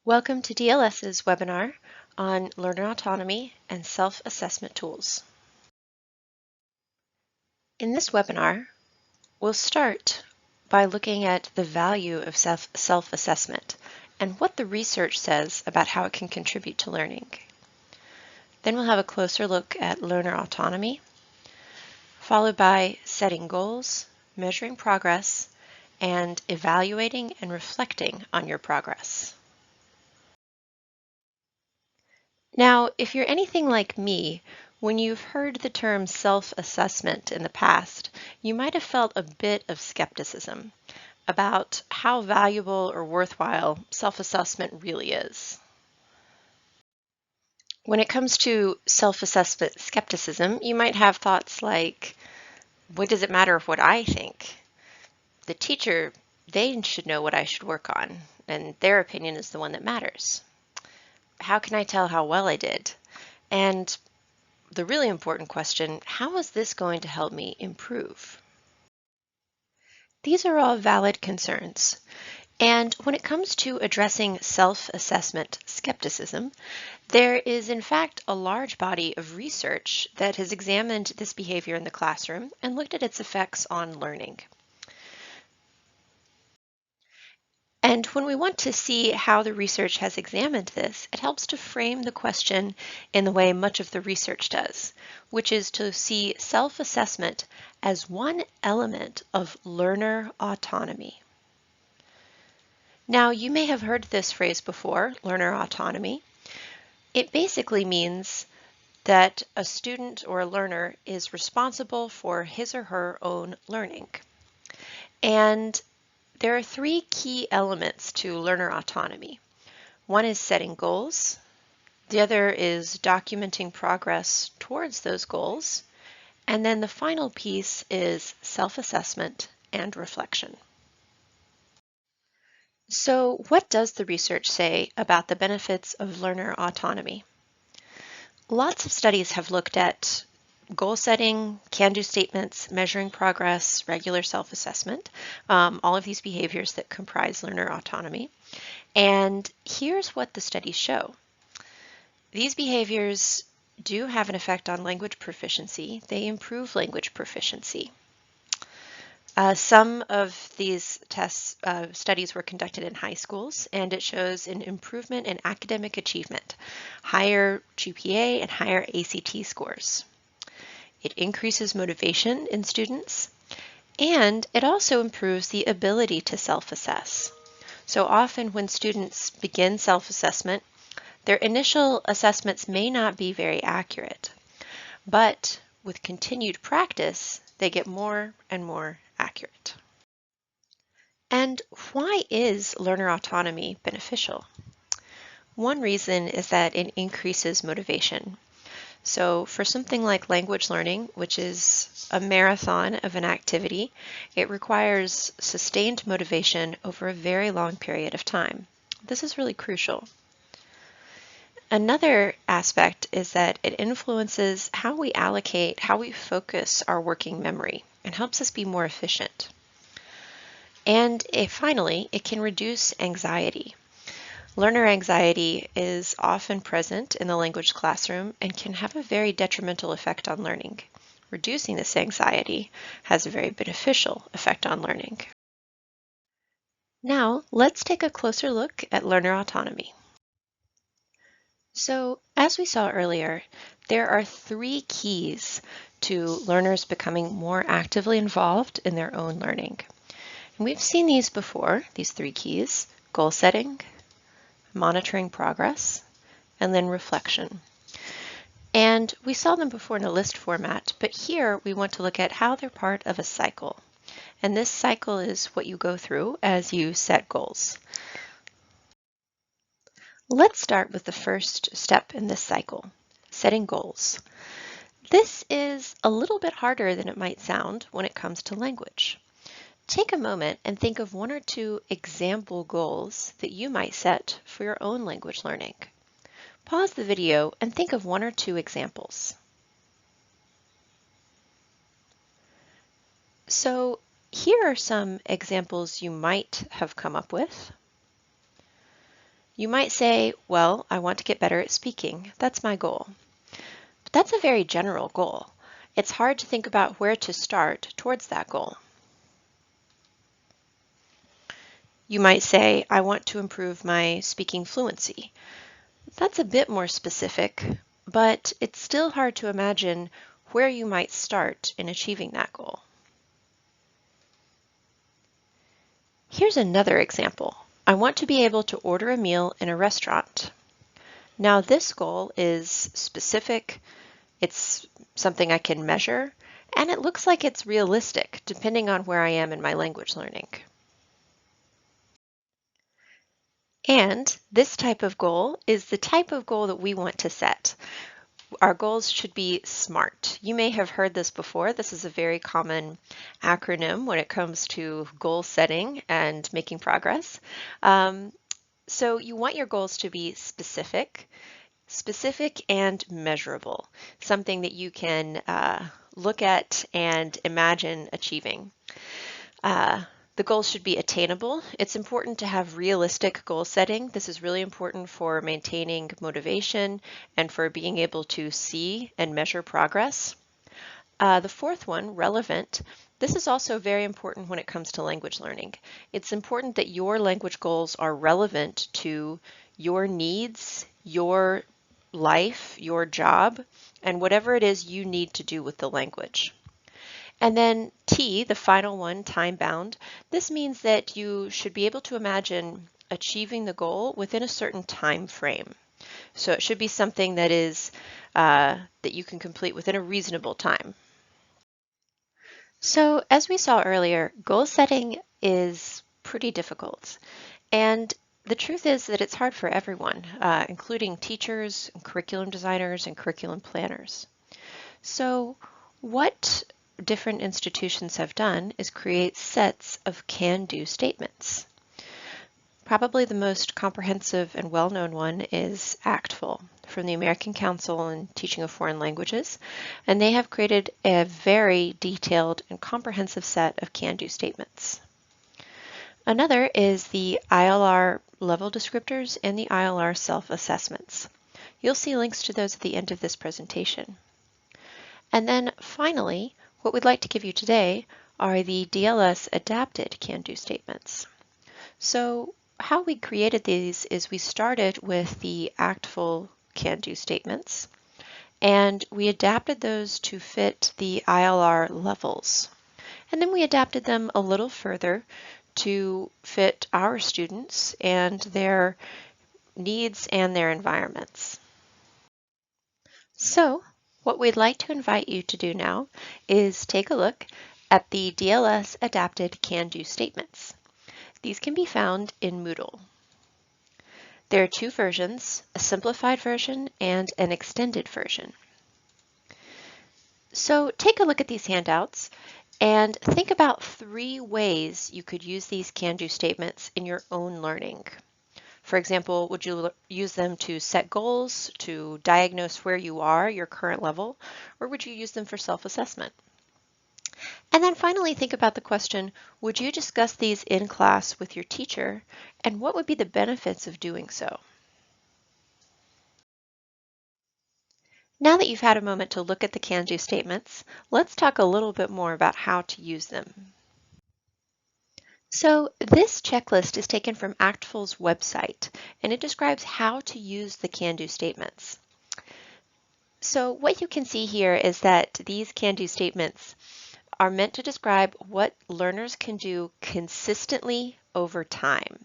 Welcome to DLS's webinar on learner autonomy and self-assessment tools. In this webinar, we'll start by looking at the value of self-assessment and what the research says about how it can contribute to learning. Then we'll have a closer look at learner autonomy, followed by setting goals, measuring progress, and evaluating and reflecting on your progress. Now, if you're anything like me, when you've heard the term self-assessment in the past, you might have felt a bit of skepticism about how valuable or worthwhile self-assessment really is. When it comes to self-assessment skepticism, you might have thoughts like, what does it matter what I think? The teacher, they should know what I should work on, and their opinion is the one that matters. How can I tell how well I did? And the really important question, how is this going to help me improve? These are all valid concerns. And when it comes to addressing self-assessment skepticism, there is in fact a large body of research that has examined this behavior in the classroom and looked at its effects on learning. And when we want to see how the research has examined this, it helps to frame the question in the way much of the research does, which is to see self-assessment as one element of learner autonomy. Now, you may have heard this phrase before, learner autonomy. It basically means that a student or a learner is responsible for his or her own learning. And there are three key elements to learner autonomy. One is setting goals. The other is documenting progress towards those goals. And then the final piece is self-assessment and reflection. So what does the research say about the benefits of learner autonomy? Lots of studies have looked at goal setting, can-do statements, measuring progress, regular self-assessment, all of these behaviors that comprise learner autonomy. And here's what the studies show. These behaviors do have an effect on language proficiency. They improve language proficiency. Some of these studies were conducted in high schools, and it shows an improvement in academic achievement, higher GPA and higher ACT scores. It increases motivation in students, and it also improves the ability to self-assess. So often when students begin self-assessment, their initial assessments may not be very accurate, but with continued practice, they get more and more accurate. And why is learner autonomy beneficial? One reason is that it increases motivation. So for something like language learning, which is a marathon of an activity, it requires sustained motivation over a very long period of time. This is really crucial. Another aspect is that it influences how we allocate, how we focus our working memory, and helps us be more efficient. And finally, it can reduce anxiety. Learner anxiety is often present in the language classroom and can have a very detrimental effect on learning. Reducing this anxiety has a very beneficial effect on learning. Now, let's take a closer look at learner autonomy. So, as we saw earlier, there are three keys to learners becoming more actively involved in their own learning. And we've seen these before, these three keys: goal setting, monitoring progress, and then reflection. And we saw them before in a list format, but here we want to look at how they're part of a cycle. And this cycle is what you go through as you set goals. Let's start with the first step in this cycle, setting goals. This is a little bit harder than it might sound when it comes to language. Take a moment and think of one or two example goals that you might set for your own language learning. Pause the video and think of one or two examples. So here are some examples you might have come up with. You might say, well, I want to get better at speaking. That's my goal. But that's a very general goal. It's hard to think about where to start towards that goal. You might say, I want to improve my speaking fluency. That's a bit more specific, but it's still hard to imagine where you might start in achieving that goal. Here's another example. I want to be able to order a meal in a restaurant. Now this goal is specific, it's something I can measure, and it looks like it's realistic depending on where I am in my language learning. And this type of goal is the type of goal that we want to set. Our goals should be SMART. You may have heard this before. This is a very common acronym when it comes to goal setting and making progress. So you want your goals to be specific and measurable, something that you can look at and imagine achieving. The goals should be attainable. It's important to have realistic goal setting. This is really important for maintaining motivation and for being able to see and measure progress. The fourth one, relevant. This is also very important when it comes to language learning. It's important that your language goals are relevant to your needs, your life, your job, and whatever it is you need to do with the language. And then T, the final one, time bound. This means that you should be able to imagine achieving the goal within a certain time frame. So it should be something that is that you can complete within a reasonable time. So as we saw earlier, goal setting is pretty difficult. And the truth is that it's hard for everyone, including teachers, and curriculum designers, and curriculum planners. So what different institutions have done is create sets of can-do statements. Probably the most comprehensive and well-known one is ACTFL from the American Council on Teaching of Foreign Languages, and they have created a very detailed and comprehensive set of can-do statements. Another is the ILR level descriptors and the ILR self-assessments. You'll see links to those at the end of this presentation. And then finally, what we'd like to give you today are the DLS adapted can-do statements. So how we created these is we started with the ACTFL can-do statements, and we adapted those to fit the ILR levels. And then we adapted them a little further to fit our students and their needs and their environments. So what we'd like to invite you to do now is take a look at the DLS adapted can-do statements. These can be found in Moodle. There are two versions, a simplified version and an extended version. So take a look at these handouts and think about 3 ways you could use these can-do statements in your own learning. For example, would you use them to set goals, to diagnose where you are, your current level, or would you use them for self-assessment? And then finally, think about the question, would you discuss these in class with your teacher, and what would be the benefits of doing so? Now that you've had a moment to look at the can-do statements, let's talk a little bit more about how to use them. So this checklist is taken from ACTFL's website, and it describes how to use the can-do statements. So what you can see here is that these can-do statements are meant to describe what learners can do consistently over time.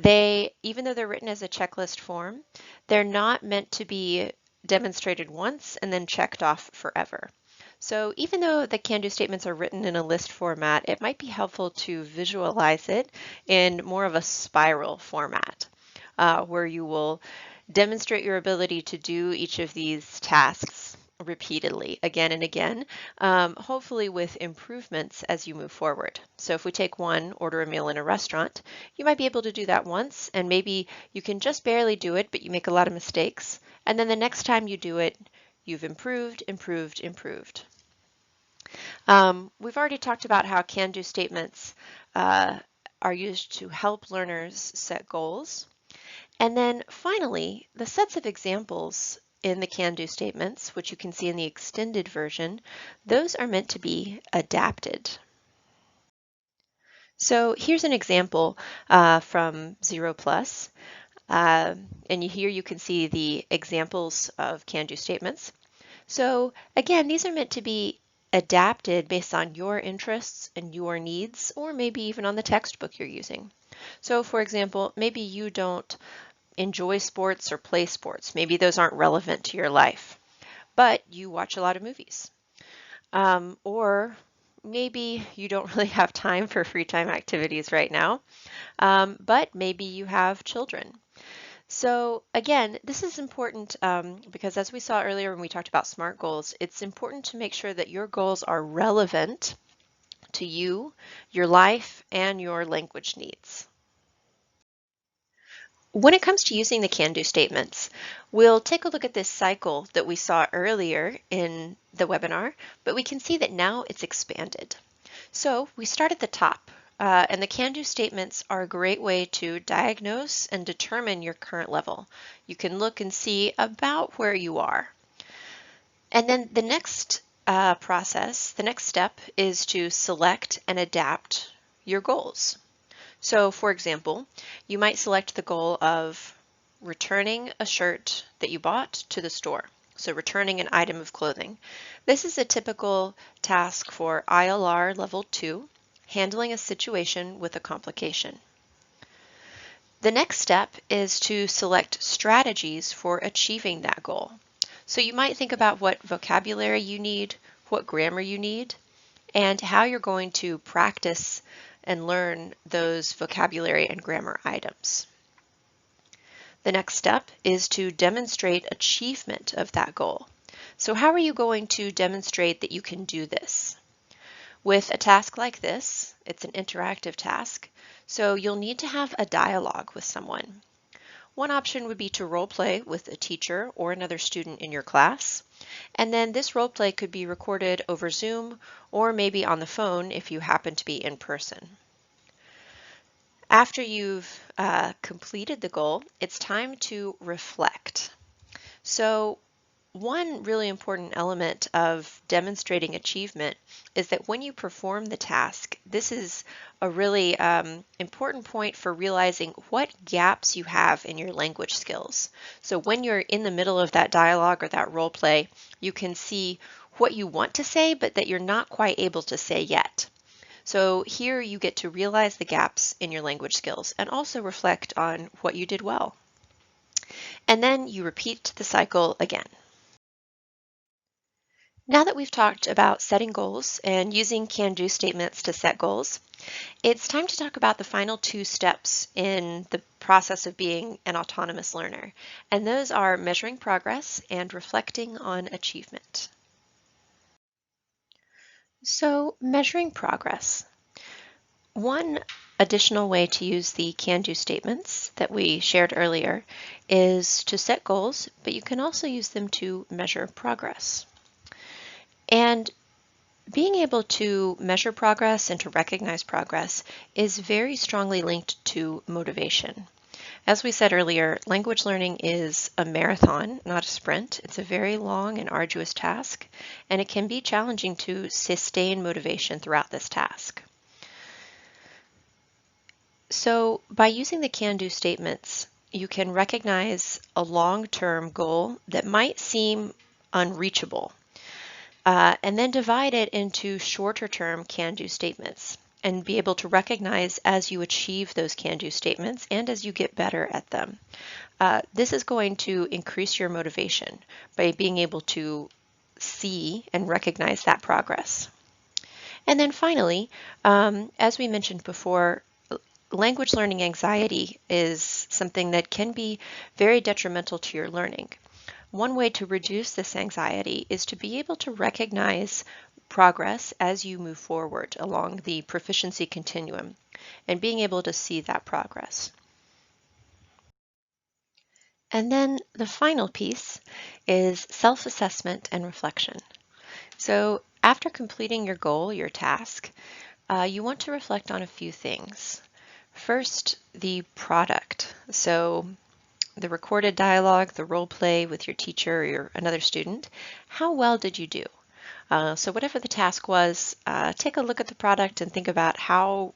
Even though they're written as a checklist form, they're not meant to be demonstrated once and then checked off forever. So even though the can-do statements are written in a list format, it might be helpful to visualize it in more of a spiral format, where you will demonstrate your ability to do each of these tasks repeatedly, again and again, hopefully with improvements as you move forward. So if we take one, order a meal in a restaurant, you might be able to do that once, and maybe you can just barely do it, but you make a lot of mistakes. And then the next time you do it, you've improved. We've already talked about how can-do statements are used to help learners set goals. And then finally, the sets of examples in the can-do statements, which you can see in the extended version, those are meant to be adapted. So here's an example from 0 plus. And here you can see the examples of can-do statements. So again, these are meant to be adapted based on your interests and your needs, or maybe even on the textbook you're using. So for example, maybe you don't enjoy sports or play sports. Maybe those aren't relevant to your life, but you watch a lot of movies. Or maybe you don't really have time for free time activities right now, but maybe you have children. So again, this is important because as we saw earlier when we talked about SMART goals, it's important to make sure that your goals are relevant to you, your life, and your language needs. When it comes to using the can-do statements, we'll take a look at this cycle that we saw earlier in the webinar, but we can see that now it's expanded. So we start at the top, and the can-do statements are a great way to diagnose and determine your current level. You can look and see about where you are. And then the next the next step is to select and adapt your goals. So for example, you might select the goal of returning a shirt that you bought to the store. So returning an item of clothing. This is a typical task for ILR level 2, handling a situation with a complication. The next step is to select strategies for achieving that goal. So you might think about what vocabulary you need, what grammar you need, and how you're going to practice and learn those vocabulary and grammar items. The next step is to demonstrate achievement of that goal. So how are you going to demonstrate that you can do this? With a task like this, it's an interactive task, so you'll need to have a dialogue with someone. One option would be to role play with a teacher or another student in your class, and then this role play could be recorded over Zoom or maybe on the phone if you happen to be in person. After you've completed the goal, it's time to reflect. So one really important element of demonstrating achievement is that when you perform the task, this is a really important point for realizing what gaps you have in your language skills. So when you're in the middle of that dialogue or that role play, you can see what you want to say, but that you're not quite able to say yet. So here you get to realize the gaps in your language skills and also reflect on what you did well. And then you repeat the cycle again. Now that we've talked about setting goals and using can-do statements to set goals, it's time to talk about the final 2 steps in the process of being an autonomous learner. And those are measuring progress and reflecting on achievement. So measuring progress. One additional way to use the can-do statements that we shared earlier is to set goals, but you can also use them to measure progress. And being able to measure progress and to recognize progress is very strongly linked to motivation. As we said earlier, language learning is a marathon, not a sprint. It's a very long and arduous task, and it can be challenging to sustain motivation throughout this task. So by using the can-do statements, you can recognize a long-term goal that might seem unreachable, and then divide it into shorter-term can-do statements and be able to recognize as you achieve those can-do statements and as you get better at them. This is going to increase your motivation by being able to see and recognize that progress. And then finally, as we mentioned before, language learning anxiety is something that can be very detrimental to your learning. One way to reduce this anxiety is to be able to recognize progress as you move forward along the proficiency continuum and being able to see that progress. And then the final piece is self-assessment and reflection. So after completing your goal, your task, you want to reflect on a few things. First, the product So the recorded dialogue, the role play with your teacher or another student, how well did you do? So whatever the task was, take a look at the product and think about how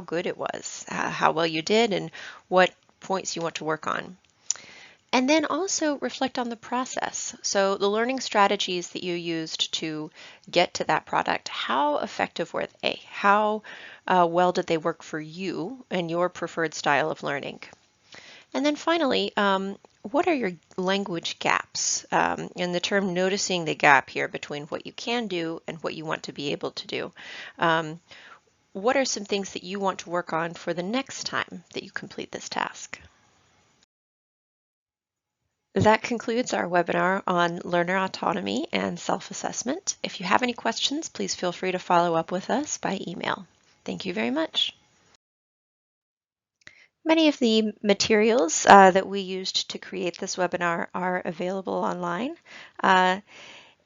good it was, how well you did, and what points you want to work on. And then also reflect on the process. So the learning strategies that you used to get to that product, how effective were they? How well did they work for you and your preferred style of learning? And then finally, what are your language gaps? And the term noticing the gap here between what you can do and what you want to be able to do. What are some things that you want to work on for the next time that you complete this task? That concludes our webinar on learner autonomy and self-assessment. If you have any questions, please feel free to follow up with us by email. Thank you very much. Many of the materials that we used to create this webinar are available online.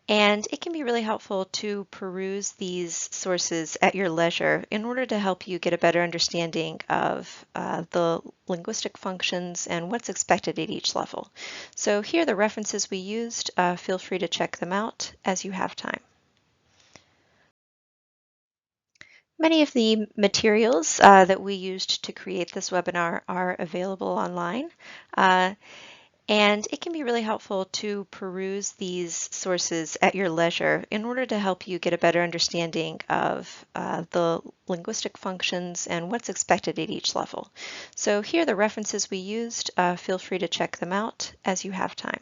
And it can be really helpful to peruse these sources at your leisure in order to help you get a better understanding of the linguistic functions and what's expected at each level. So here are the references we used. Feel free to check them out as you have time. Many of the materials that we used to create this webinar are available online. And it can be really helpful to peruse these sources at your leisure in order to help you get a better understanding of the linguistic functions and what's expected at each level. So here are the references we used. Feel free to check them out as you have time.